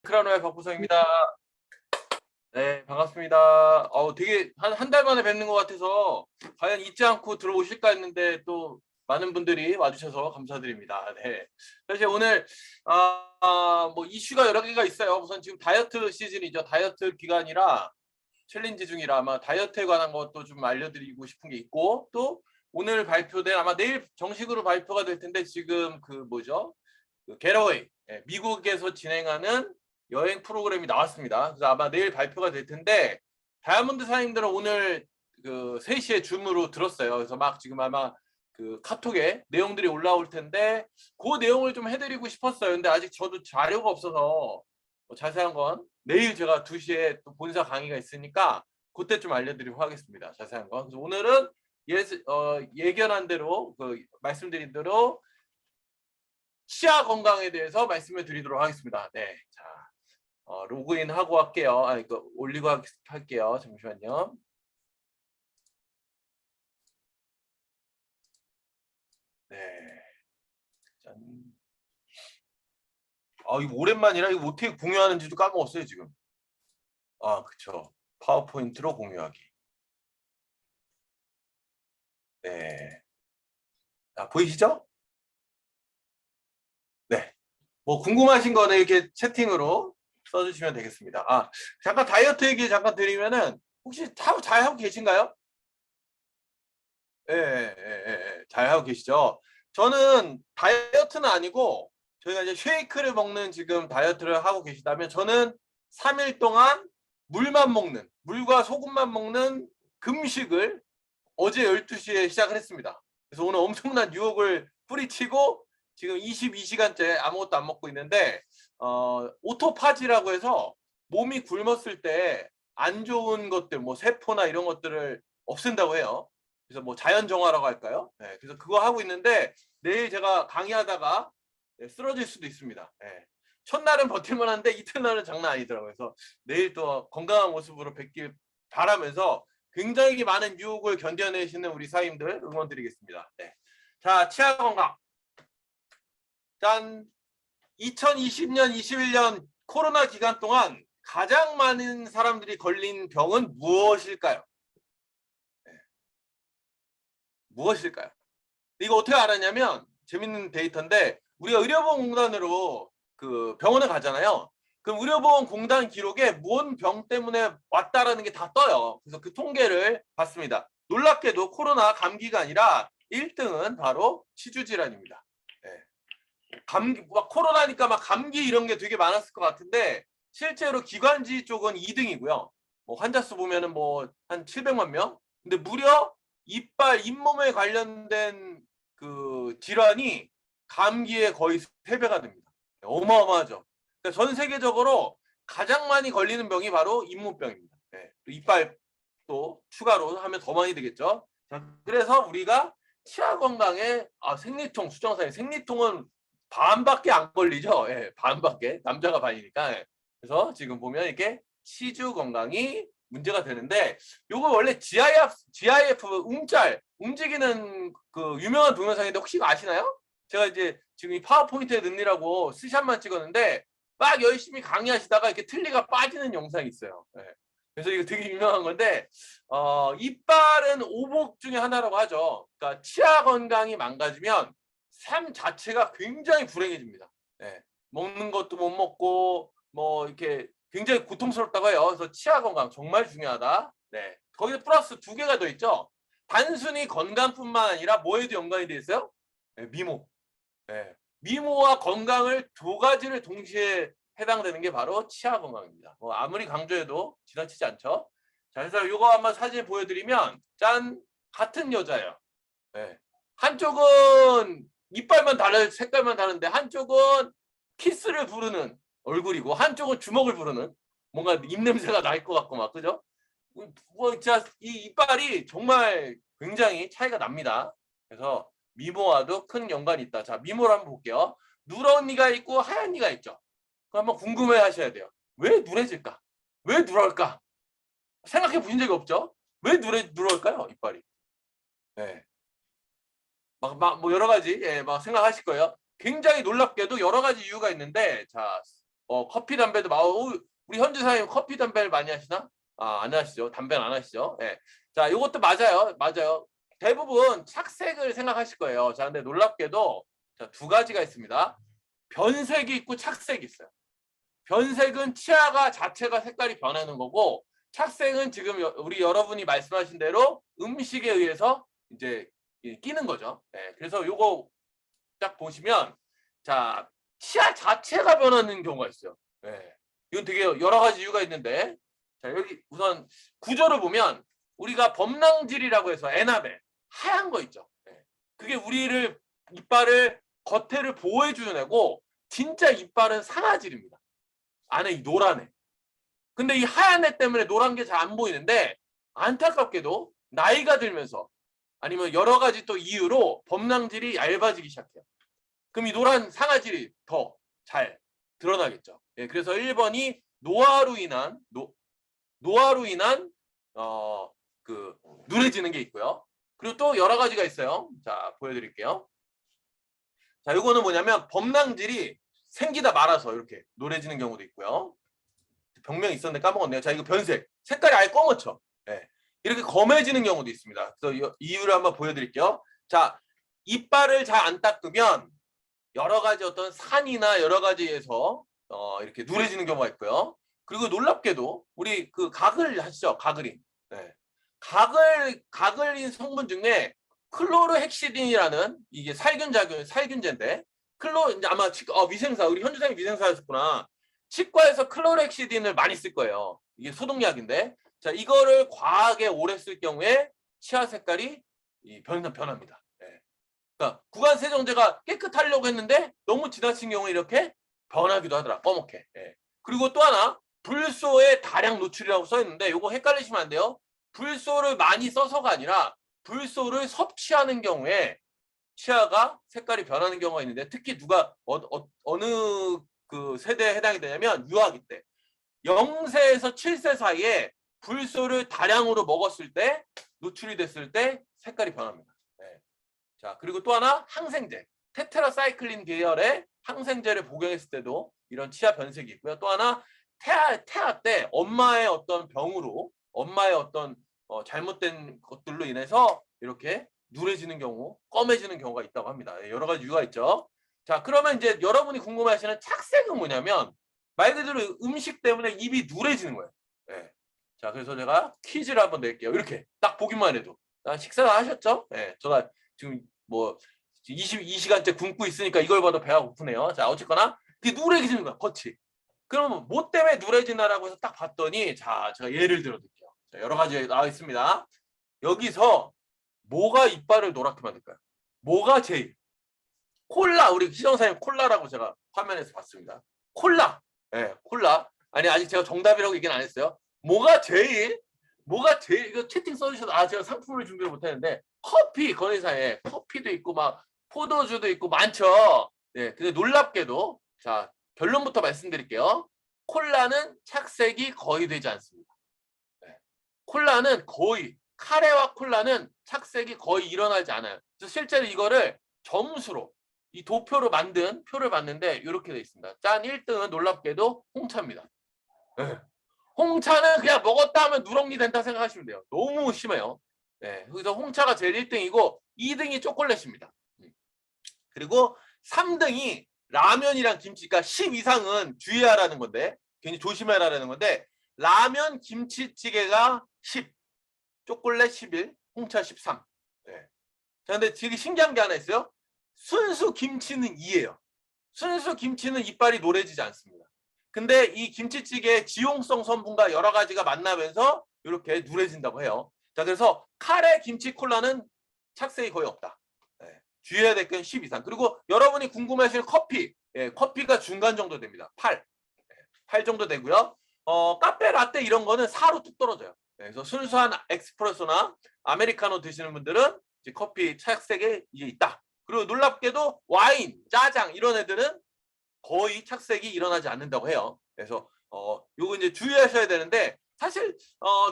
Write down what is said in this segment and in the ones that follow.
크라노의 박보성입니다. 네, 반갑습니다. 되게 한 달 만에 뵙는 것 같아서 과연 잊지 않고 들어오실까 했는데 또 많은 분들이 와주셔서 감사드립니다. 네. 사실 오늘 뭐 이슈가 여러 개가 있어요. 우선 지금 다이어트 시즌이죠. 다이어트 기간이라 챌린지 중이라 아마 다이어트에 관한 것도 좀 알려드리고 싶은 게 있고, 또 오늘 발표된, 아마 내일 정식으로 발표가 될 텐데, 지금 그 뭐죠? 그 겟어웨이, 미국에서 진행하는 여행 프로그램이 나왔습니다. 그래서 아마 내일 발표가 될 텐데, 다이아몬드 사장님들은 오늘 그 3시에 줌으로 들었어요. 그래서 막 지금 아마 그 카톡에 내용들이 올라올 텐데, 그 내용을 좀 해드리고 싶었어요. 근데 아직 저도 자료가 없어서 자세한 건 내일 제가 2시에 또 본사 강의가 있으니까 그때 좀 알려드리도록 하겠습니다. 자세한 건. 그래서 오늘은 예견한 대로, 말씀드린 대로 치아 건강에 대해서 말씀을 드리도록 하겠습니다. 네, 자, 로그인 하고 할게요. 올리고 할게요. 잠시만요. 네, 짠. 이거 오랜만이라 이거 어떻게 공유하는지도 까먹었어요 지금. 그쵸. 파워포인트로 공유하기. 네. 보이시죠? 네. 뭐 궁금하신 거는 이렇게 채팅으로 써주시면 되겠습니다. 잠깐 다이어트 얘기 잠깐 드리면은, 혹시 잘 하고 계신가요? 예, 예, 예, 예. 잘 하고 계시죠? 저는 다이어트는 아니고, 저희가 이제 쉐이크를 먹는 지금 다이어트를 하고 계시다면, 저는 3일 동안 물과 소금만 먹는 금식을 어제 12시에 시작을 했습니다. 그래서 오늘 엄청난 유혹을 뿌리치고 지금 22시간째 아무것도 안 먹고 있는데, 오토파지라고 해서 몸이 굶었을 때 안 좋은 것들, 뭐 세포나 이런 것들을 없앤다고 해요. 그래서 뭐 자연 정화라고 할까요? 네, 그래서 그거 하고 있는데, 내일 제가 강의하다가 쓰러질 수도 있습니다. 네. 첫날은 버틸만한데 이튿날은 장난 아니더라고요. 그래서 내일 또 건강한 모습으로 뵙길 바라면서, 굉장히 많은 유혹을 견뎌내시는 우리 사임들 응원드리겠습니다. 네. 자, 치아 건강. 짠. 2020년, 21년 코로나 기간 동안 가장 많은 사람들이 걸린 병은 무엇일까요? 네. 무엇일까요? 이거 어떻게 알았냐면, 재밌는 데이터인데, 우리가 의료보험공단으로 그 병원에 가잖아요. 그럼 의료보험공단 기록에 무슨 병 때문에 왔다라는 게 다 떠요. 그래서 그 통계를 봤습니다. 놀랍게도 코로나 감기가 아니라 1등은 바로 치주질환입니다. 네. 감기, 코로나니까 막 감기 이런 게 되게 많았을 것 같은데, 실제로 기관지 쪽은 2등이고요. 뭐 환자 수 보면은 뭐 한 700만 명. 근데 무려 이빨, 잇몸에 관련된 그 질환이 감기에 거의 3배가 됩니다. 어마어마하죠. 그러니까 전 세계적으로 가장 많이 걸리는 병이 바로 잇몸병입니다. 네. 이빨 또 추가로 하면 더 많이 되겠죠. 자, 그래서 우리가 치아 건강에, 생리통, 수정사의 생리통은 반밖에 안 걸리죠. 예, 반밖에. 남자가 반이니까. 예. 그래서 지금 보면 이렇게 치주 건강이 문제가 되는데, 요거 원래 GIF 움직이는 그 유명한 동영상인데 혹시 아시나요? 제가 이제 지금 이 파워포인트에 넣느라고 스샷만 찍었는데, 막 열심히 강의하시다가 이렇게 틀니가 빠지는 영상이 있어요. 예. 그래서 이거 되게 유명한 건데, 이빨은 오복 중에 하나라고 하죠. 그러니까 치아 건강이 망가지면 삶 자체가 굉장히 불행해집니다. 네. 먹는 것도 못 먹고 뭐 이렇게 굉장히 고통스럽다고 해요. 그래서 치아 건강 정말 중요하다. 네. 거기서 플러스 2개가 더 있죠. 단순히 건강뿐만 아니라 뭐에도 연관이 돼 있어요? 네, 미모. 네. 미모와 건강을 2가지를 동시에 해당되는 게 바로 치아 건강입니다. 뭐 아무리 강조해도 지나치지 않죠. 자, 그래서 이거 한번 사진 보여드리면, 짠, 같은 여자예요. 네. 한쪽은 이빨만 색깔만 다른데, 한쪽은 키스를 부르는 얼굴이고 한쪽은 주먹을 부르는, 뭔가 입냄새가 날 것 같고 막, 그죠? 뭐 진짜 이 이빨이 정말 굉장히 차이가 납니다. 그래서 미모와도 큰 연관이 있다. 자, 미모를 한번 볼게요. 누런 이가 있고 하얀 이가 있죠. 그거 한번 궁금해 하셔야 돼요. 왜 누래질까? 왜 누럴까? 생각해 보신 적이 없죠? 왜 누럴까요, 이빨이? 네. 뭐 여러 가지, 막 생각하실 거예요. 굉장히 놀랍게도 여러 가지 이유가 있는데, 자, 커피 담배도 우리 현지 사장님 커피 담배를 많이 하시나? 안 하시죠. 담배는 안 하시죠. 예. 자, 이것도 맞아요. 맞아요. 대부분 착색을 생각하실 거예요. 자, 근데 놀랍게도 자, 두 가지가 있습니다. 변색이 있고 착색이 있어요. 변색은 치아가 자체가 색깔이 변하는 거고, 착색은 지금 우리 여러분이 말씀하신 대로 음식에 의해서 이제 끼는 거죠. 예. 그래서 요거 딱 보시면 자, 치아 자체가 변하는 경우가 있어요. 예. 이건 되게 여러 가지 이유가 있는데, 자, 여기 우선 구조를 보면 우리가 범랑질이라고 해서 에나벨 하얀 거 있죠. 예. 그게 우리를 이빨을 겉에를 보호해 주는 애고, 진짜 이빨은 상아질입니다. 안에 이 노란 애. 근데 이 하얀 애 때문에 노란 게 잘 안 보이는데, 안타깝게도 나이가 들면서 아니면 여러 가지 또 이유로 범랑질이 얇아지기 시작해요. 그럼 이 노란 상아질이 더 잘 드러나겠죠. 예, 그래서 1번이 노화로 인한 그 누래지는 게 있고요. 그리고 또 여러 가지가 있어요. 자, 보여드릴게요. 자, 이거는 뭐냐면 범랑질이 생기다 말아서 이렇게 노래지는 경우도 있고요. 병명이 있었는데 까먹었네요. 자, 이거 변색. 색깔이 아예 검었죠. 예. 이렇게 검해지는 경우도 있습니다. 그래서 이유를 한번 보여드릴게요. 자, 이빨을 잘 안 닦으면 여러 가지 어떤 산이나 여러 가지에서 이렇게 누래지는 경우가 있고요. 그리고 놀랍게도 우리 그 가글 하시죠? 가글인. 네. 가글인 성분 중에 클로르헥시딘이라는 이게 살균제인데 이제 아마 위생사 우리 현주생이 위생사였구나. 치과에서 클로르헥시딘을 많이 쓸 거예요. 이게 소독약인데 자 이거를 과하게 오래 쓸 경우에 치아 색깔이 변합니다. 그러니까 구강 세정제가 깨끗하려고 했는데 너무 지나친 경우에 이렇게 변하기도 하더라. 검게. 예. 그리고 또 하나 불소의 다량 노출이라고 써 있는데 이거 헷갈리시면 안 돼요. 불소를 많이 써서가 아니라 불소를 섭취하는 경우에 치아가 색깔이 변하는 경우가 있는데 특히 누가 어느 그 세대에 해당이 되냐면 유아기 때 0세에서 7세 사이에 불소를 다량으로 먹었을 때 노출이 됐을 때 색깔이 변합니다. 자, 그리고 또 하나 항생제. 테트라사이클린 계열의 항생제를 복용했을 때도 이런 치아 변색이 있고요. 또 하나 태아 때 엄마의 어떤 병으로 엄마의 어떤 잘못된 것들로 인해서 이렇게 누래지는 경우, 검해지는 경우가 있다고 합니다. 여러 가지 이유가 있죠. 자, 그러면 이제 여러분이 궁금해하시는 착색은 뭐냐면 말 그대로 음식 때문에 입이 누래지는 거예요. 네. 자, 그래서 제가 퀴즈를 한번 낼게요. 이렇게 딱 보기만 해도. 식사 다 하셨죠? 네, 제가 지금 뭐 22시간째 굶고 있으니까 이걸 봐도 배가 고프네요. 자, 어쨌거나 그게 누래지는 거야, 겉이. 그러면 뭐 때문에 누래지나라고 해서 딱 봤더니 자, 제가 예를 들어 드릴게요. 자, 여러 가지 나와 있습니다. 여기서 뭐가 이빨을 노랗게 만들까요? 뭐가 제일? 콜라, 우리 시정사님 콜라라고 제가 화면에서 봤습니다. 콜라. 예, 콜라. 아니, 아직 제가 정답이라고 얘기는 안 했어요. 뭐가 제일? 이거 채팅 써주셔도 제가 상품을 준비를 못했는데 커피 건의사에 커피도 있고 막 포도주도 있고 많죠. 네, 근데 놀랍게도 자 결론부터 말씀드릴게요. 콜라는 착색이 거의 되지 않습니다. 네. 콜라는 거의 카레와 콜라는 착색이 거의 일어나지 않아요. 그래서 실제로 이거를 점수로 이 도표로 만든 표를 봤는데 이렇게 돼 있습니다. 짠 1등은 놀랍게도 홍차입니다. 네. 홍차는 그냥 먹었다 하면 누렁이 된다 생각하시면 돼요. 너무 심해요. 네, 그래서 홍차가 제일 1등이고 2등이 초콜릿입니다. 그리고 3등이 라면이랑 김치, 그러니까 10 이상은 주의하라는 건데 괜히 조심해라라는 건데 라면 김치찌개가 10, 초콜릿 11, 홍차 13. 네. 자, 근데 되게 신기한 게 하나 있어요. 순수 김치는 2예요. 순수 김치는 이빨이 노래지지 않습니다. 근데 이 김치찌개의 지용성 성분과 여러 가지가 만나면서 이렇게 누래진다고 해요. 자, 그래서 카레, 김치, 콜라는 착색이 거의 없다. 네. 주의해야 될 건 10 이상. 그리고 여러분이 궁금해하시는 커피. 커피가 중간 정도 됩니다. 8. 8 정도 되고요. 카페 라떼 이런 거는 4로 뚝 떨어져요. 그래서 순수한 에스프레소나 아메리카노 드시는 분들은 이제 커피 착색이 이게 있다. 그리고 놀랍게도 와인, 짜장 이런 애들은 거의 착색이 일어나지 않는다고 해요. 그래서 요거 이제 주의하셔야 되는데 사실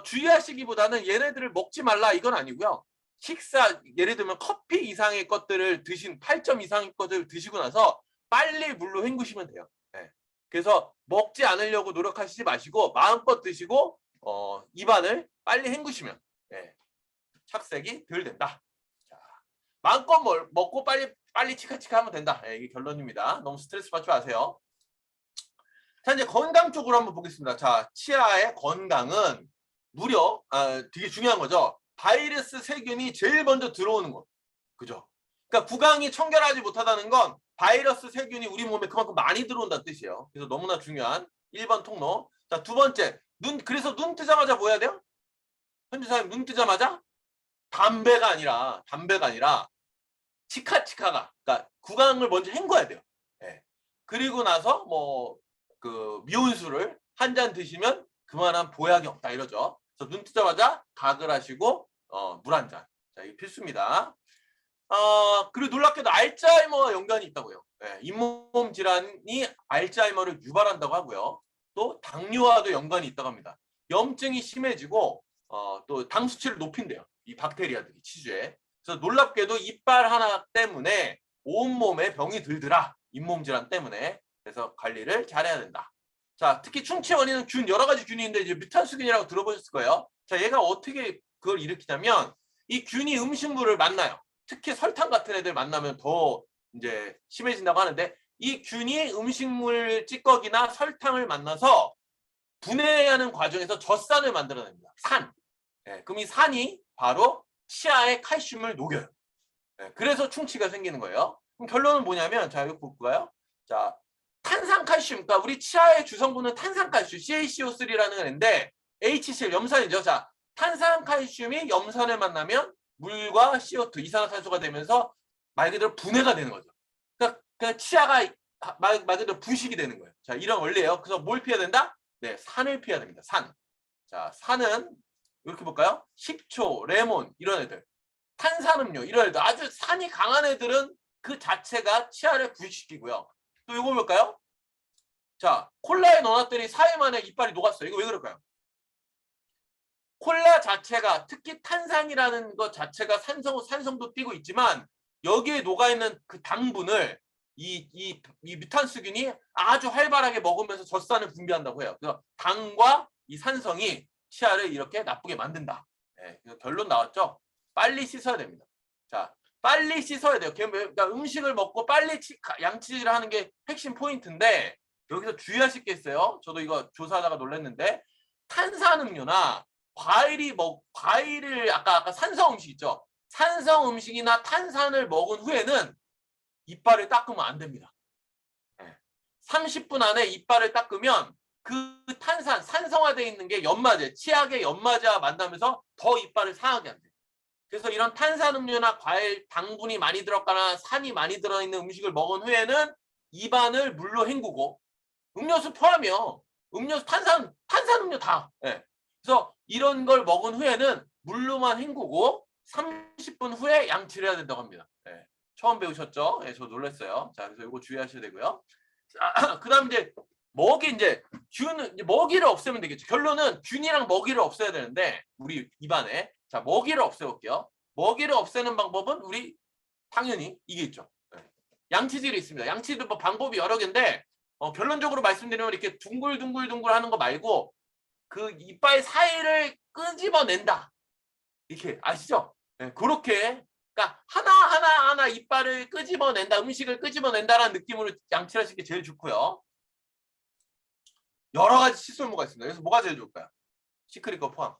주의하시기보다는 얘네들을 먹지 말라 이건 아니고요. 식사 예를 들면 커피 이상의 것들을 8점 이상의 것들을 드시고 나서 빨리 물로 헹구시면 돼요. 네. 그래서 먹지 않으려고 노력하시지 마시고 마음껏 드시고 입안을 빨리 헹구시면 착색이 덜 된다. 자, 마음껏 먹고 빨리 치카치카 하면 된다. 이게 결론입니다. 너무 스트레스 받지 마세요. 자, 이제 건강 쪽으로 한번 보겠습니다. 자, 치아의 건강은 무려 되게 중요한 거죠. 바이러스 세균이 제일 먼저 들어오는 것. 그죠? 그러니까 구강이 청결하지 못하다는 건 바이러스 세균이 우리 몸에 그만큼 많이 들어온다는 뜻이에요. 그래서 너무나 중요한 1번 통로. 자, 두 번째. 그래서 눈 뜨자마자 뭐 해야 돼요? 현지사님 눈 뜨자마자 담배가 아니라 치카치카가, 그러니까 구강을 먼저 헹궈야 돼요. 예. 그리고 나서 뭐 그 미온수를 한 잔 드시면 그만한 보약이 없다 이러죠. 그래서 눈 뜨자마자 가글 하시고 물 한 잔. 자, 이게 필수입니다. 그리고 놀랍게도 알츠하이머와 연관이 있다고요. 예, 잇몸 질환이 알츠하이머를 유발한다고 하고요. 또 당뇨와도 연관이 있다고 합니다. 염증이 심해지고 또 당 수치를 높인대요. 이 박테리아들이 치주에. 그래서 놀랍게도 이빨 하나 때문에 온몸에 병이 들더라. 잇몸 질환 때문에. 그래서 관리를 잘해야 된다. 자, 특히 충치 원인은 여러 가지 균이 있는데 이제 뮤탄수균이라고 들어보셨을 거예요. 자, 얘가 어떻게 그걸 일으키냐면 이 균이 음식물을 만나요. 특히 설탕 같은 애들 만나면 더 이제 심해진다고 하는데 이 균이 음식물 찌꺼기나 설탕을 만나서 분해하는 과정에서 젖산을 만들어냅니다. 산. 그럼 이 산이 바로 치아의 칼슘을 녹여요. 그래서 충치가 생기는 거예요. 그럼 결론은 뭐냐면 자, 여기 볼까요? 자, 탄산칼슘, 그러니까 우리 치아의 주성분은 탄산칼슘, CaCO3라는 애인데 HCl 염산이죠. 자, 탄산칼슘이 염산을 만나면 물과 CO2, 이산화탄소가 되면서 말 그대로 분해가 되는 거죠. 그러니까 치아가 말 그대로 부식이 되는 거예요. 자, 이런 원리예요. 그래서 뭘 피해야 된다? 네, 산을 피해야 됩니다. 산. 자, 산은 이렇게 볼까요? 식초, 레몬 이런 애들, 탄산음료 이런 애들, 아주 산이 강한 애들은 그 자체가 치아를 부식시키고요. 또 이거 볼까요? 자, 콜라에 넣어놨더니 4일 만에 이빨이 녹았어요. 이거 왜 그럴까요? 콜라 자체가, 특히 탄산이라는 것 자체가 산성도 띄고 있지만 여기에 녹아있는 그 당분을 이 뮤탄수균이 아주 활발하게 먹으면서 젖산을 분비한다고 해요. 그래서 당과 이 산성이 치아를 이렇게 나쁘게 만든다. 그래서 결론 나왔죠? 빨리 씻어야 됩니다. 자, 빨리 씻어야 돼요. 그러니까 음식을 먹고 빨리 양치질을 하는 게 핵심 포인트인데 여기서 주의하실 게 있어요. 저도 이거 조사하다가 놀랐는데 탄산음료나 과일을 아까 산성 음식 있죠. 산성 음식이나 탄산을 먹은 후에는 이빨을 닦으면 안 됩니다. 30분 안에 이빨을 닦으면 그 산성화되어 있는 게 연마제, 치약의 연마제와 만나면서 더 이빨을 상하게 한대요. 그래서 이런 탄산음료나 과일, 당분이 많이 들어가거나 산이 많이 들어있는 음식을 먹은 후에는 입안을 물로 헹구고 음료수 포함이요. 음료수, 탄산음료 다. 그래서 이런 걸 먹은 후에는 물로만 hend구고 30분 후에 양치를 해야 된다고 합니다. 처음 배우셨죠? 저 놀랐어요. 자, 그래서 이거 주의하셔야 되고요. 그다음 이제 먹이를 없애면 되겠죠. 결론은 균이랑 먹이를 없애야 되는데 우리 입안에 자, 먹이를 없애볼게요. 먹이를 없애는 방법은 우리 당연히 이게 있죠. 양치질이 있습니다. 양치질 뭐 방법이 여러 개인데 결론적으로 말씀드리면 이렇게 둥글둥글둥글 하는 거 말고 그 이빨 사이를 끄집어낸다. 이렇게 아시죠? 그렇게 그러니까 하나 이빨을 끄집어낸다, 음식을 끄집어낸다라는 느낌으로 양치를 하시는 게 제일 좋고요. 여러 가지 칫솔모가 있습니다. 그래서 뭐가 제일 좋을까요? 시크릿 거 포함.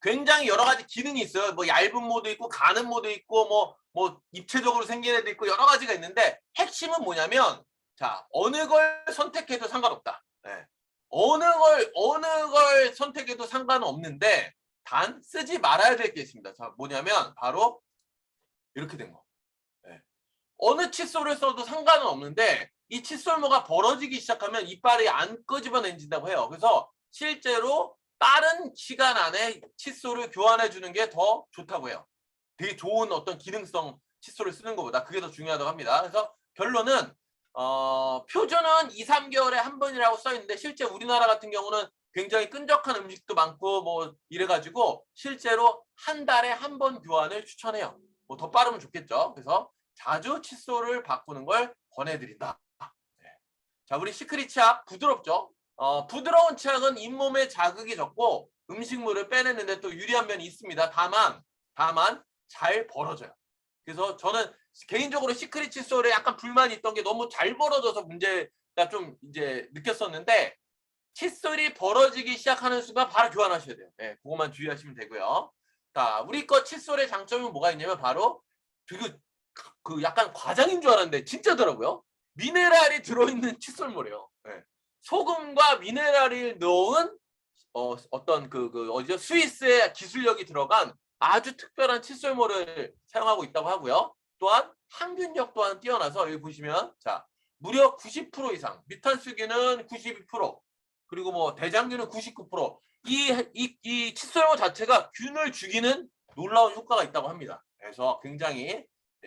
굉장히 여러 가지 기능이 있어요. 뭐 얇은 모도 있고 가는 모도 있고 뭐 입체적으로 생긴 애도 있고 여러 가지가 있는데 핵심은 뭐냐면 자, 어느 걸 선택해도 상관없다. 어느 걸 선택해도 상관은 없는데 단 쓰지 말아야 될 게 있습니다. 자, 뭐냐면 바로 이렇게 된 거. 어느 칫솔을 써도 상관은 없는데 이 칫솔모가 벌어지기 시작하면 이빨이 안 끄집어내진다고 해요. 그래서 실제로 빠른 시간 안에 칫솔을 교환해 주는 게 더 좋다고 해요. 되게 좋은 어떤 기능성 칫솔을 쓰는 것보다 그게 더 중요하다고 합니다. 그래서 결론은 표준은 2, 3개월에 한 번이라고 써 있는데 실제 우리나라 같은 경우는 굉장히 끈적한 음식도 많고 뭐 이래가지고 실제로 한 달에 한 번 교환을 추천해요. 뭐 더 빠르면 좋겠죠. 그래서 자주 칫솔을 바꾸는 걸 권해드린다. 네. 자, 우리 시크릿 치약 부드럽죠? 부드러운 치약은 잇몸에 자극이 적고 음식물을 빼내는데 또 유리한 면이 있습니다. 다만 잘 벌어져요. 그래서 저는 개인적으로 시크릿 칫솔에 약간 불만이 있던 게 너무 잘 벌어져서 문제가 좀 이제 느꼈었는데, 칫솔이 벌어지기 시작하는 순간 바로 교환하셔야 돼요. 네, 그것만 주의하시면 되고요. 자, 우리 거 칫솔의 장점은 뭐가 있냐면 바로 그 약간 과장인 줄 알았는데 진짜더라고요. 미네랄이 들어있는 칫솔물이에요. 네. 소금과 미네랄을 넣은 어떤 어디죠? 스위스의 기술력이 들어간 아주 특별한 칫솔물을 사용하고 있다고 하고요. 또한 항균력 또한 뛰어나서 여기 보시면 자, 무려 90% 이상, 미탄수균은 92%, 그리고 뭐 대장균은 99%. 이 칫솔물 자체가 균을 죽이는 놀라운 효과가 있다고 합니다. 그래서 굉장히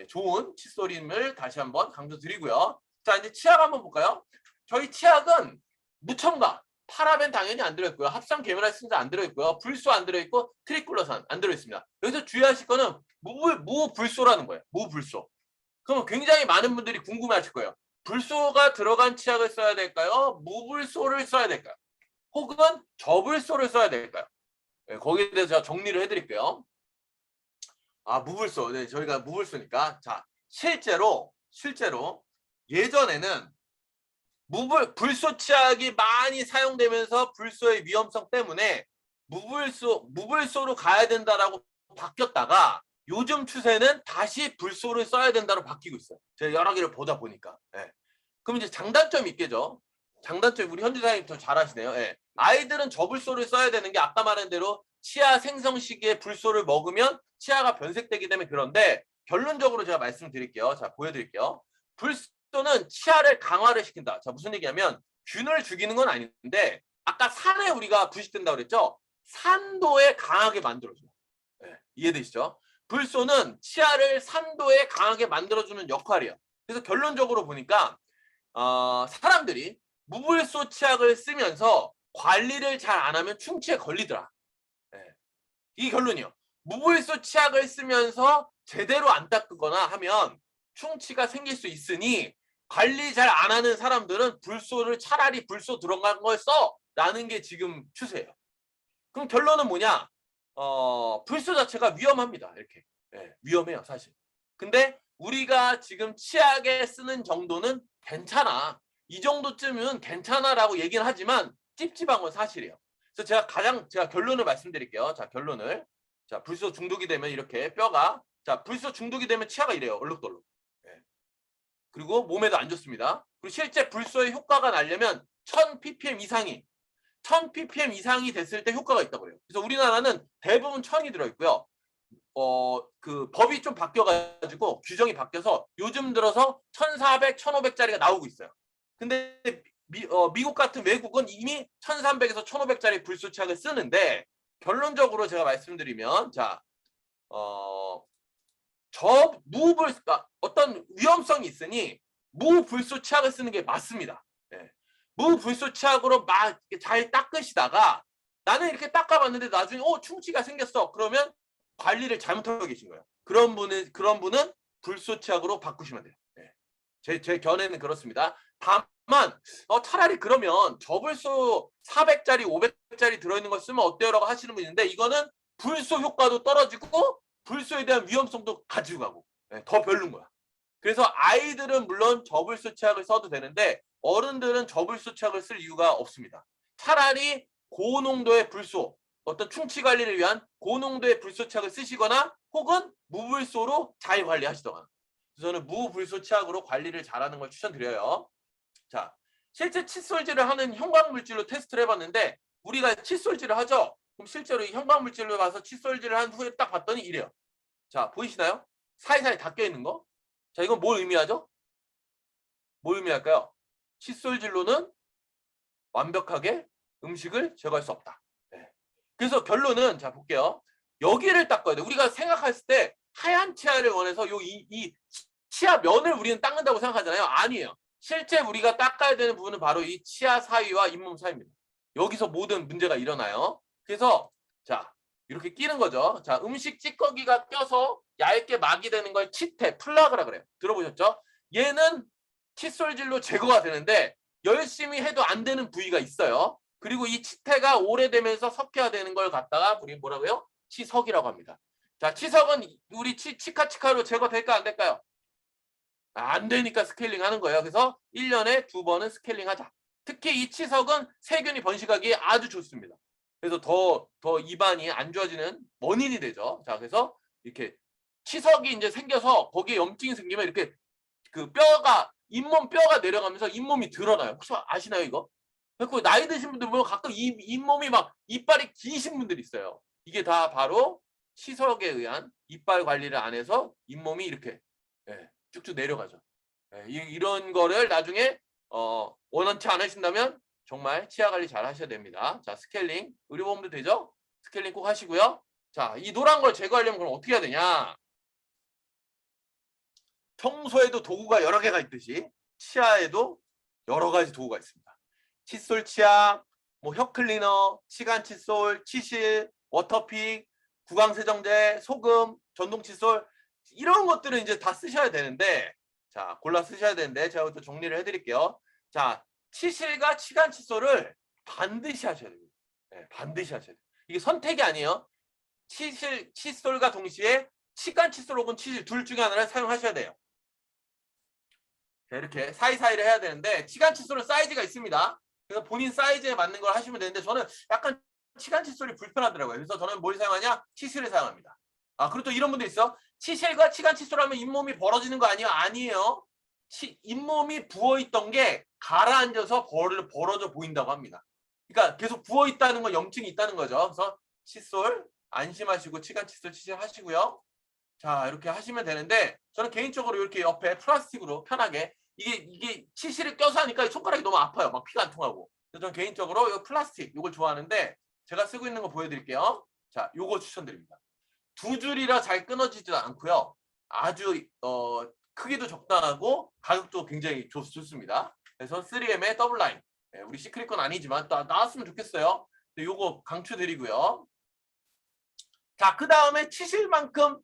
좋은 칫솔임을 다시 한번 강조드리고요. 자, 이제 치약 한번 볼까요? 저희 치약은 무첨가, 파라벤 당연히 안 들어있고요. 합성 계면활성제 안 들어있고요. 불소 안 들어있고 트리클로산 안 들어있습니다. 여기서 주의하실 거는 무불소라는 거예요. 무불소. 그러면 굉장히 많은 분들이 궁금해하실 거예요. 불소가 들어간 치약을 써야 될까요? 무불소를 써야 될까요? 혹은 저불소를 써야 될까요? 네, 거기에 대해서 제가 정리를 해드릴게요. 무불소. 네, 저희가 무불소니까. 자, 실제로 예전에는 불소 치약이 많이 사용되면서 불소의 위험성 때문에 무불소로 가야 된다라고 바뀌었다가 요즘 추세는 다시 불소를 써야 된다로 바뀌고 있어요. 제가 여러 개를 보다 보니까. 네. 그럼 이제 장단점이 있겠죠. 장단점 우리 현지사님 더 잘하시네요. 네. 아이들은 저불소를 써야 되는 게 아까 말한 대로 치아 생성 시기에 불소를 먹으면 치아가 변색되기 때문에 그런데 결론적으로 제가 말씀드릴게요. 자, 보여드릴게요. 불소는 치아를 강화를 시킨다. 자, 무슨 얘기냐면 균을 죽이는 건 아닌데 아까 산에 우리가 부식된다고 그랬죠. 산도에 강하게 만들어줘요. 네, 이해되시죠? 불소는 치아를 산도에 강하게 만들어주는 역할이에요. 그래서 결론적으로 보니까 사람들이 무불소 치약을 쓰면서 관리를 잘 안 하면 충치에 걸리더라. 네. 이 결론이요. 무불소 치약을 쓰면서 제대로 안 닦거나 하면 충치가 생길 수 있으니 관리 잘 안 하는 사람들은 불소를 차라리 불소 들어간 걸 써! 라는 게 지금 추세예요. 그럼 결론은 뭐냐? 불소 자체가 위험합니다. 이렇게. 네, 위험해요, 사실. 근데 우리가 지금 치약에 쓰는 정도는 괜찮아. 이 정도쯤은 괜찮아라고 얘기는 하지만 찝찝한 건 사실이에요. 그래서 제가 결론을 말씀드릴게요. 자, 결론을. 자, 불소 중독이 되면 이렇게 뼈가 불소 중독이 되면 치아가 이래요. 얼룩덜룩. 네. 그리고 몸에도 안 좋습니다. 그리고 실제 불소의 효과가 나려면 1000ppm 이상이 됐을 때 효과가 있다고 해요. 그래서 우리나라는 대부분 1000이 들어있고요. 그 법이 좀 바뀌어가지고 규정이 바뀌어서 요즘 들어서 1400, 1500짜리가 나오고 있어요. 근데 미국 같은 외국은 이미 1300에서 1500짜리 불소 치약을 쓰는데 결론적으로 제가 말씀드리면 어떤 위험성이 있으니 무불소 치약을 쓰는 게 맞습니다. 네. 무불소 치약으로 막 잘 닦으시다가 나는 이렇게 닦아봤는데 나중에 충치가 생겼어. 그러면 관리를 잘못하고 계신 거예요. 그런 분은 불소 치약으로 바꾸시면 돼요. 네. 제 견해는 그렇습니다. 다만 차라리 그러면 저불소 400짜리 500짜리 들어있는 걸 쓰면 어때요라고 하시는 분이 있는데 이거는 불소 효과도 떨어지고 불소에 대한 위험성도 가지고 가고 더 별론 거야. 그래서 아이들은 물론 저불소 치약을 써도 되는데 어른들은 저불소 치약을 쓸 이유가 없습니다. 차라리 고농도의 불소, 어떤 충치 관리를 위한 고농도의 불소 치약을 쓰시거나 혹은 무불소로 잘 관리하시거나. 저는 무불소 치약으로 관리를 잘하는 걸 추천드려요. 자, 실제 칫솔질을 하는 형광물질로 테스트를 해봤는데 우리가 칫솔질을 하죠. 그럼 실제로 이 형광물질로 가서 칫솔질을 한 후에 딱 봤더니 이래요. 자, 보이시나요? 사이사이 닦여 있는 거. 자, 이건 뭘 의미하죠? 뭘 의미할까요? 칫솔질로는 완벽하게 음식을 제거할 수 없다. 네. 그래서 결론은 자 볼게요. 여기를 닦아야 돼. 우리가 생각했을 때 하얀 치아를 원해서 이 치아 면을 우리는 닦는다고 생각하잖아요. 아니에요. 실제 우리가 닦아야 되는 부분은 바로 이 치아 사이와 잇몸 사이입니다. 여기서 모든 문제가 일어나요. 그래서 자 이렇게 끼는 거죠. 자, 음식 찌꺼기가 껴서 얇게 막이 되는 걸 치태, 플라그라 그래요. 들어보셨죠? 얘는 칫솔질로 제거가 되는데 열심히 해도 안 되는 부위가 있어요. 그리고 이 치태가 오래되면서 석회화되는 걸 갖다가 우리 뭐라고요? 치석이라고 합니다. 자, 치석은 우리 치카치카로 제거될까 안 될까요? 안 되니까 스케일링 하는 거예요. 그래서 1년에 2번은 스케일링 하자. 특히 이 치석은 세균이 번식하기에 아주 좋습니다. 그래서 더 입안이 안 좋아지는 원인이 되죠. 자, 그래서 이렇게 치석이 이제 생겨서 거기에 염증이 생기면 이렇게 그 뼈가 잇몸 뼈가 내려가면서 잇몸이 드러나요. 혹시 아시나요 이거? 그리고 나이 드신 분들 보면 가끔 잇몸이 막 이빨이 기신 분들이 있어요. 이게 다 바로 치석에 의한 이빨 관리를 안 해서 잇몸이 이렇게 쭉쭉 내려가죠. 이런 거를 나중에 원하지 않으신다면 정말 치아 관리 잘 하셔야 됩니다. 자, 스케일링 의료보험도 되죠? 스케일링 꼭 하시고요. 자, 이 노란 걸 제거하려면 그럼 어떻게 해야 되냐? 평소에도 도구가 여러 개가 있듯이 치아에도 여러 가지 도구가 있습니다. 칫솔 치약, 뭐 혀클리너, 치간 칫솔, 치실, 워터픽, 구강세정제, 소금, 전동 칫솔 이런 것들은 이제 다 쓰셔야 되는데 자, 골라 쓰셔야 되는데 제가 또 정리를 해드릴게요. 자, 치실과 치간 칫솔을 반드시 하셔야 됩니다. 네, 반드시 하셔야 돼요. 이게 선택이 아니에요. 칫솔과 동시에 치간 칫솔 혹은 치실 둘 중에 하나를 사용하셔야 돼요. 자, 이렇게 사이사이를 해야 되는데 치간 칫솔은 사이즈가 있습니다. 그래서 본인 사이즈에 맞는 걸 하시면 되는데 저는 약간 치간 칫솔이 불편하더라고요. 그래서 저는 뭘 사용하냐? 치실을 사용합니다. 아, 그리고 또 이런 분들 있어. 치실과 치간 칫솔 하면 잇몸이 벌어지는 거 아니에요? 아니에요. 잇몸이 부어있던 게 가라앉아서 벌어져 보인다고 합니다. 그러니까 계속 부어있다는 건 염증이 있다는 거죠. 그래서 칫솔 안심하시고 치간 칫솔 치실 하시고요. 자, 이렇게 하시면 되는데 저는 개인적으로 이렇게 옆에 플라스틱으로 편하게 이게 치실을 껴서 하니까 손가락이 너무 아파요. 막 피가 안 통하고. 그래서 저는 개인적으로 이 플라스틱 이걸 좋아하는데 제가 쓰고 있는 거 보여드릴게요. 자, 요거 추천드립니다. 두 줄이라 잘 끊어지지도 않고요. 아주 크기도 적당하고 가격도 굉장히 좋습니다. 그래서 3M의 더블라인. 우리 시크릿 건 아니지만 또 나왔으면 좋겠어요. 요거 강추드리고요. 자, 그 다음에 치실만큼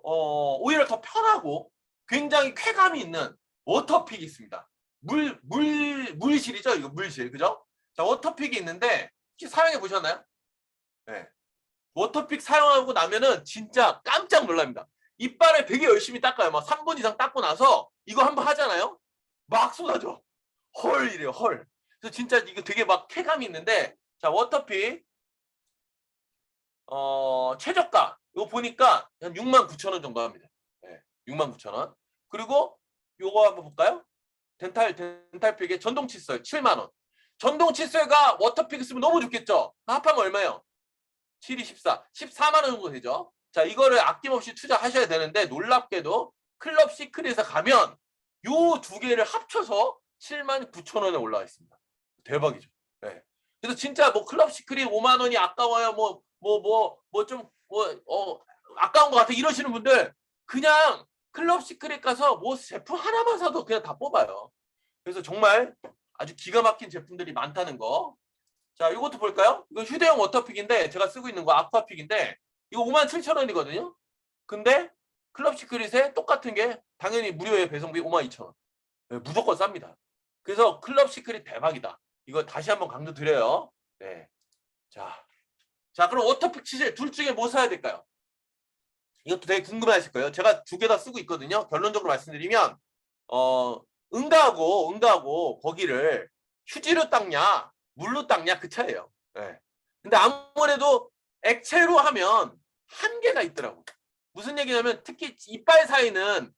오히려 더 편하고 굉장히 쾌감이 있는 워터픽이 있습니다. 물실이죠? 이거 물실, 그죠? 자, 워터픽이 있는데 혹시 사용해 보셨나요? 네. 워터픽 사용하고 나면은 진짜 깜짝 놀랍니다. 이빨을 되게 열심히 닦아요. 막 3분 이상 닦고 나서 이거 한번 하잖아요? 막 쏟아져. 헐 이래요, 헐. 그래서 진짜 이거 되게 막 쾌감이 있는데 자, 워터픽 최저가 이거 보니까 한 69,000원 정도 합니다. 네, 69,000원. 그리고 요거 한번 볼까요? 덴탈픽의 전동 칫솔 7만원. 전동 칫솔과 워터픽 쓰면 너무 좋겠죠? 합하면 얼마예요? 7이 14. 14만원 정도 되죠? 자, 이거를 아낌없이 투자하셔야 되는데 놀랍게도 클럽 시크릿에 가면 요 두 개를 합쳐서 79,000원에 올라와 있습니다. 대박이죠. 네. 그래서 진짜 뭐 클럽 시크릿 5만 원이 아까워요. 아까운 것 같아 이러시는 분들 그냥 클럽 시크릿 가서 뭐 제품 하나만 사도 그냥 다 뽑아요. 그래서 정말 아주 기가 막힌 제품들이 많다는 거. 자, 이것도 볼까요? 이거 휴대용 워터픽인데 제가 쓰고 있는 거 아쿠아픽인데 이거 57,000원이거든요. 근데 클럽 시크릿에 똑같은 게 당연히 무료의 배송비 52,000원. 네, 무조건 쌉니다. 그래서 클럽 시크릿 대박이다. 이거 다시 한번 강조 드려요. 네. 자, 그럼 워터픽 치실 둘 중에 뭐 사야 될까요? 이것도 되게 궁금해하실 거예요. 제가 두 개 다 쓰고 있거든요. 결론적으로 말씀드리면 응가하고 거기를 휴지로 닦냐 물로 닦냐 그 차이예요. 네. 근데 아무래도 액체로 하면 한계가 있더라고. 무슨 얘기냐면 특히 이빨 사이는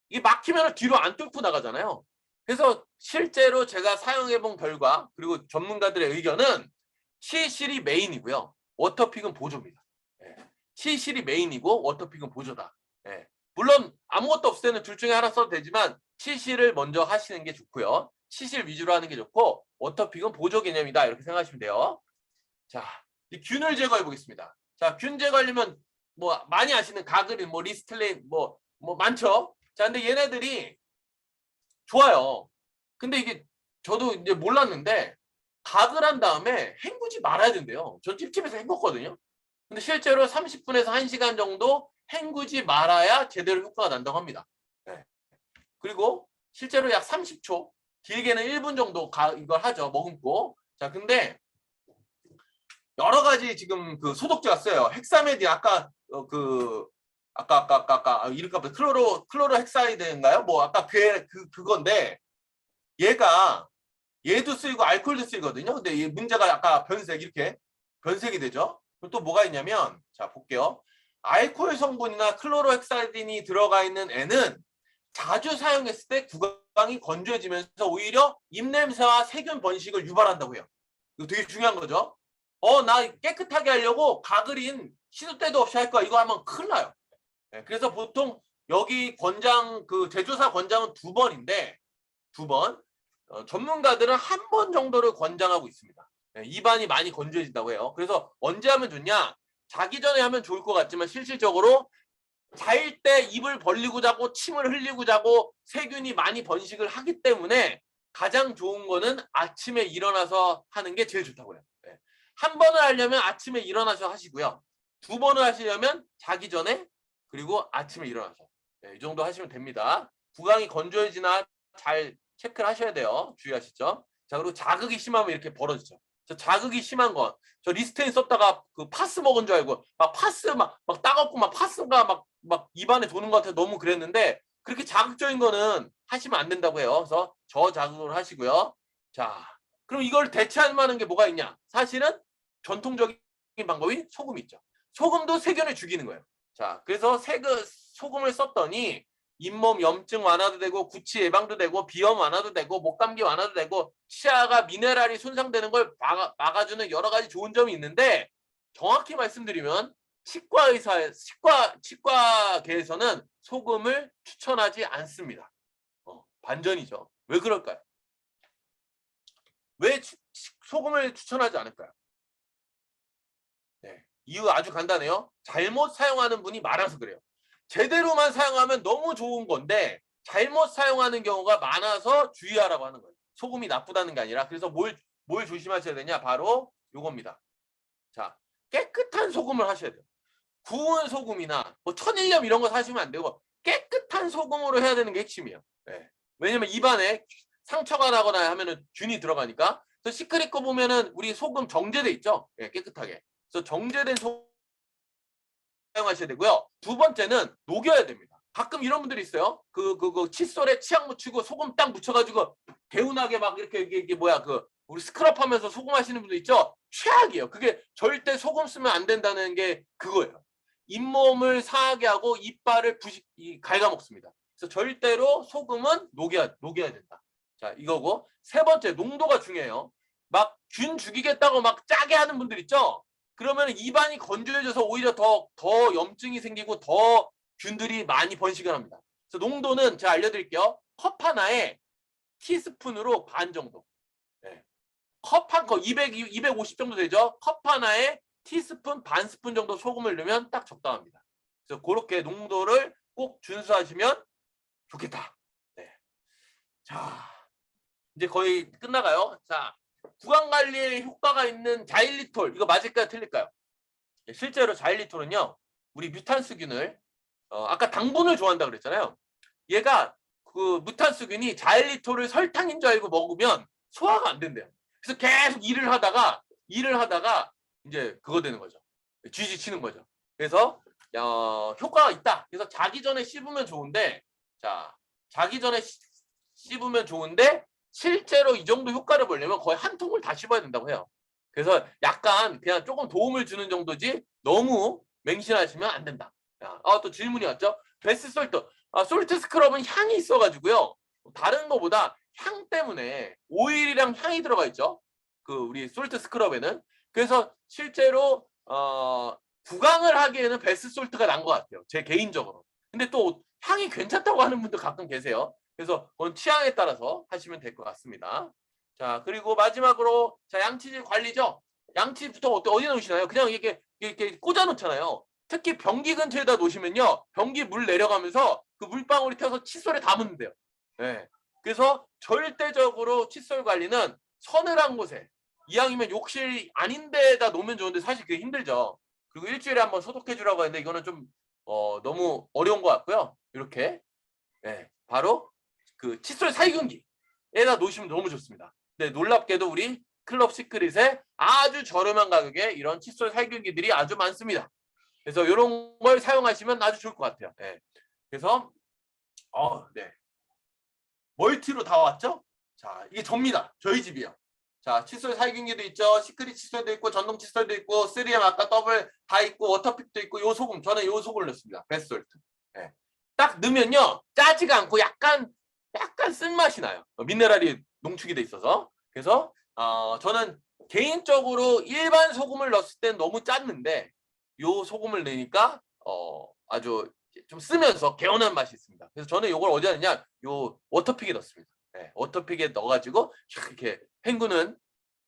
이게 막히면 뒤로 안 뚫고 나가잖아요. 그래서 실제로 제가 사용해본 결과 그리고 전문가들의 의견은 치실이 메인이고요. 워터픽은 보조입니다. 예. 치실이 메인이고 워터픽은 보조다. 예. 물론 아무것도 없을 때는 둘 중에 하나 써도 되지만 치실을 먼저 하시는 게 좋고요. 치실 위주로 하는 게 좋고 워터픽은 보조 개념이다. 이렇게 생각하시면 돼요. 자, 균을 제거해 보겠습니다. 자, 균 제거하려면 뭐 많이 아시는 가그린, 뭐 리스틀린, 뭐 많죠. 자, 근데 얘네들이 좋아요. 근데 이게 저도 이제 몰랐는데 각을 한 다음에 헹구지 말아야 된대요. 전 찝찝해서 헹궜거든요. 근데 실제로 30분에서 1시간 정도 헹구지 말아야 제대로 효과가 난다고 합니다. 네. 그리고 실제로 약 30초, 길게는 1분 정도 이걸 하죠. 머금고. 자, 근데 여러 가지 지금 그 소독제가 써요. 헥사메딘 아까 이름 까먹 클로로 헥사이드인가요? 뭐 아까 그건데 얘도 쓰이고 알코올도 쓰이거든요. 근데 이 문제가 아까 이렇게 변색이 되죠. 그럼 또 뭐가 있냐면, 자, 볼게요. 알코올 성분이나 클로로헥사딘이 들어가 있는 애는 자주 사용했을 때 구강이 건조해지면서 오히려 입냄새와 세균 번식을 유발한다고 해요. 이거 되게 중요한 거죠. 나 깨끗하게 하려고 가글인 시도 때도 없이 할 거야. 이거 하면 큰일 나요. 네, 그래서 보통 여기 제조사 권장은 2번인데 2번. 전문가들은 1번 정도를 권장하고 있습니다. 네, 입안이 많이 건조해진다고 해요. 그래서 언제 하면 좋냐? 자기 전에 하면 좋을 것 같지만 실질적으로 잘 때 입을 벌리고 자고 침을 흘리고 자고 세균이 많이 번식을 하기 때문에 가장 좋은 거는 아침에 일어나서 하는 게 제일 좋다고 해요. 네. 1번을 하려면 아침에 일어나서 하시고요. 2번을 하시려면 자기 전에 그리고 아침에 일어나서 네, 이 정도 하시면 됩니다. 구강이 건조해지나 잘 체크를 하셔야 돼요. 주의하시죠. 자, 그리고 자극이 심하면 이렇게 벌어지죠. 자극이 심한 건 저 리스테인 썼다가 그 파스 먹은 줄 알고 막 파스 막 따갑고 막 파스가 막 입안에 도는 것 같아 너무 그랬는데 그렇게 자극적인 거는 하시면 안 된다고 해요. 그래서 저자극으로 하시고요. 자, 그럼 이걸 대체할 만한 게 뭐가 있냐? 사실은 전통적인 방법이 소금이 있죠. 소금도 세균을 죽이는 거예요. 자, 그래서 소금을 썼더니 잇몸 염증 완화도 되고 구취 예방도 되고 비염 완화도 되고 목감기 완화도 되고 치아가 미네랄이 손상되는 걸 막아주는 여러 가지 좋은 점이 있는데 정확히 말씀드리면 치과계에서는 소금을 추천하지 않습니다. 반전이죠. 왜 그럴까요? 왜 소금을 추천하지 않을까요? 네, 이유 아주 간단해요. 잘못 사용하는 분이 많아서 그래요. 제대로만 사용하면 너무 좋은 건데 잘못 사용하는 경우가 많아서 주의하라고 하는 거예요. 소금이 나쁘다는 게 아니라. 그래서 뭘 조심하셔야 되냐? 바로 요겁니다. 자, 깨끗한 소금을 하셔야 돼요. 구운 소금이나 뭐 천일염 이런 거 사시면 안 되고 깨끗한 소금으로 해야 되는 게 핵심이에요. 네. 왜냐면 입안에 상처가 나거나 하면은 균이 들어가니까. 그래서 시크릿 거 보면은 우리 소금 정제돼 있죠. 네, 깨끗하게. 그래서 정제된 소금 사용하셔야 되고요. 2번째는 녹여야 됩니다. 가끔 이런 분들이 있어요. 그 칫솔에 치약 묻히고 소금 딱 묻혀가지고 개운하게 막 이게 뭐야 우리 스크럽하면서 소금 하시는 분들 있죠. 최악이에요. 그게 절대 소금 쓰면 안 된다는 게 그거예요. 잇몸을 상하게 하고 이빨을 갉아먹습니다. 그래서 절대로 소금은 녹여야 된다. 자, 이거고 3번째 농도가 중요해요. 막 균 죽이겠다고 막 짜게 하는 분들 있죠. 그러면 입안이 건조해져서 오히려 더 염증이 생기고 더 균들이 많이 번식을 합니다. 그래서 농도는 제가 알려드릴게요. 컵 하나에 티스푼으로 반 정도. 네. 컵 한 컵 250 정도 되죠. 컵 하나에 티스푼 반 스푼 정도 소금을 넣으면 딱 적당합니다. 그래서 그렇게 농도를 꼭 준수하시면 좋겠다. 네. 자, 이제 거의 끝나가요. 자, 구강 관리에 효과가 있는 자일리톨 이거 맞을까요? 틀릴까요? 실제로 자일리톨은요. 우리 뮤탄스균을 아까 당분을 좋아한다 그랬잖아요. 얘가 그 뮤탄스균이 자일리톨을 설탕인 줄 알고 먹으면 소화가 안 된대요. 그래서 계속 일을 하다가 이제 그거 되는 거죠. 쥐지 치는 거죠. 그래서 효과가 있다. 그래서 자기 전에 씹으면 좋은데 자기 전에 씹으면 좋은데 실제로 이 정도 효과를 보려면 거의 한 통을 다 씹어야 된다고 해요. 그래서 약간 그냥 조금 도움을 주는 정도지 너무 맹신하시면 안 된다. 또 질문이 왔죠. 베스솔트. 솔트 스크럽은 향이 있어가지고요. 다른 거보다 향 때문에 오일이랑 향이 들어가 있죠. 우리 솔트 스크럽에는. 그래서 실제로 구강을 하기에는 베스솔트가 난 것 같아요. 제 개인적으로. 근데 또 향이 괜찮다고 하는 분도 가끔 계세요. 그래서 그건 취향에 따라서 하시면 될 것 같습니다. 자, 그리고 마지막으로 양치질 관리죠. 양치 보통 어디 놓으시나요? 그냥 이렇게 꽂아 놓잖아요. 특히 변기 근처에다 놓으시면요. 변기 물 내려가면서 그 물방울이 튀어서 칫솔에 담으면 돼요. 네. 그래서 절대적으로 칫솔 관리는 서늘한 곳에 이왕이면 욕실 아닌 데다 놓으면 좋은데 사실 그게 힘들죠. 그리고 일주일에 한번 소독해 주라고 했는데 이거는 좀 너무 어려운 것 같고요. 이렇게 바로 그 칫솔 살균기에다 놓으시면 너무 좋습니다. 네, 놀랍게도 우리 클럽 시크릿에 아주 저렴한 가격에 이런 칫솔 살균기들이 아주 많습니다. 그래서 이런 걸 사용하시면 아주 좋을 것 같아요. 네. 그래서 네. 멀티로 다 왔죠? 자, 이게 접니다. 저희 집이요. 자, 칫솔 살균기도 있죠. 시크릿 칫솔도 있고 전동 칫솔도 있고 3M 아까 더블 다 있고 워터픽도 있고 요 소금 저는 요 소금을 넣습니다. 베스솔트. 네. 딱 넣으면요 짜지가 않고 약간 쓴맛이 나요. 미네랄이 농축이 돼 있어서. 그래서 저는 개인적으로 일반 소금을 넣었을 땐 너무 짰는데 요 소금을 넣으니까 아주 좀 쓰면서 개운한 맛이 있습니다. 그래서 저는 이걸 어디 하느냐 요 워터픽에 넣습니다. 네, 워터픽에 넣어가지고 이렇게 헹구는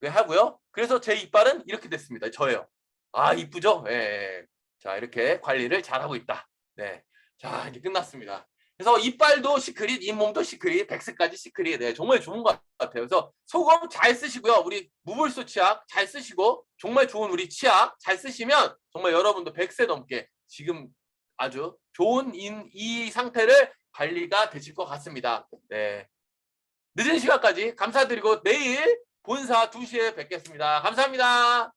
하고요. 그래서 제 이빨은 이렇게 됐습니다. 저예요. 아 이쁘죠? 예, 예. 자 이렇게 관리를 잘하고 있다. 네, 자 이제 끝났습니다. 그래서 이빨도 시크릿, 잇몸도 시크릿, 백스까지 시크릿. 네, 정말 좋은 것 같아요. 그래서 소금 잘 쓰시고요. 우리 무불소 치약 잘 쓰시고 정말 좋은 우리 치약 잘 쓰시면 정말 여러분도 100세 넘게 지금 아주 좋은 이 상태를 관리가 되실 것 같습니다. 네. 늦은 시간까지 감사드리고 내일 본사 2시에 뵙겠습니다. 감사합니다.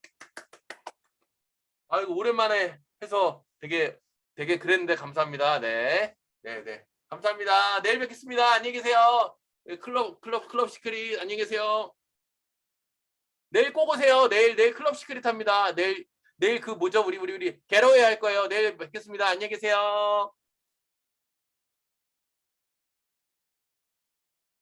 아이고 오랜만에 해서 되게 그랬는데 감사합니다. 네. 네, 네. 감사합니다. 내일 뵙겠습니다. 안녕히 계세요. 클럽 시크릿 안녕히 계세요. 내일 꼭 오세요. 내일 클럽 시크릿 합니다. 내일 그 뭐죠? 우리 게러웨이 할 거예요. 내일 뵙겠습니다. 안녕히 계세요.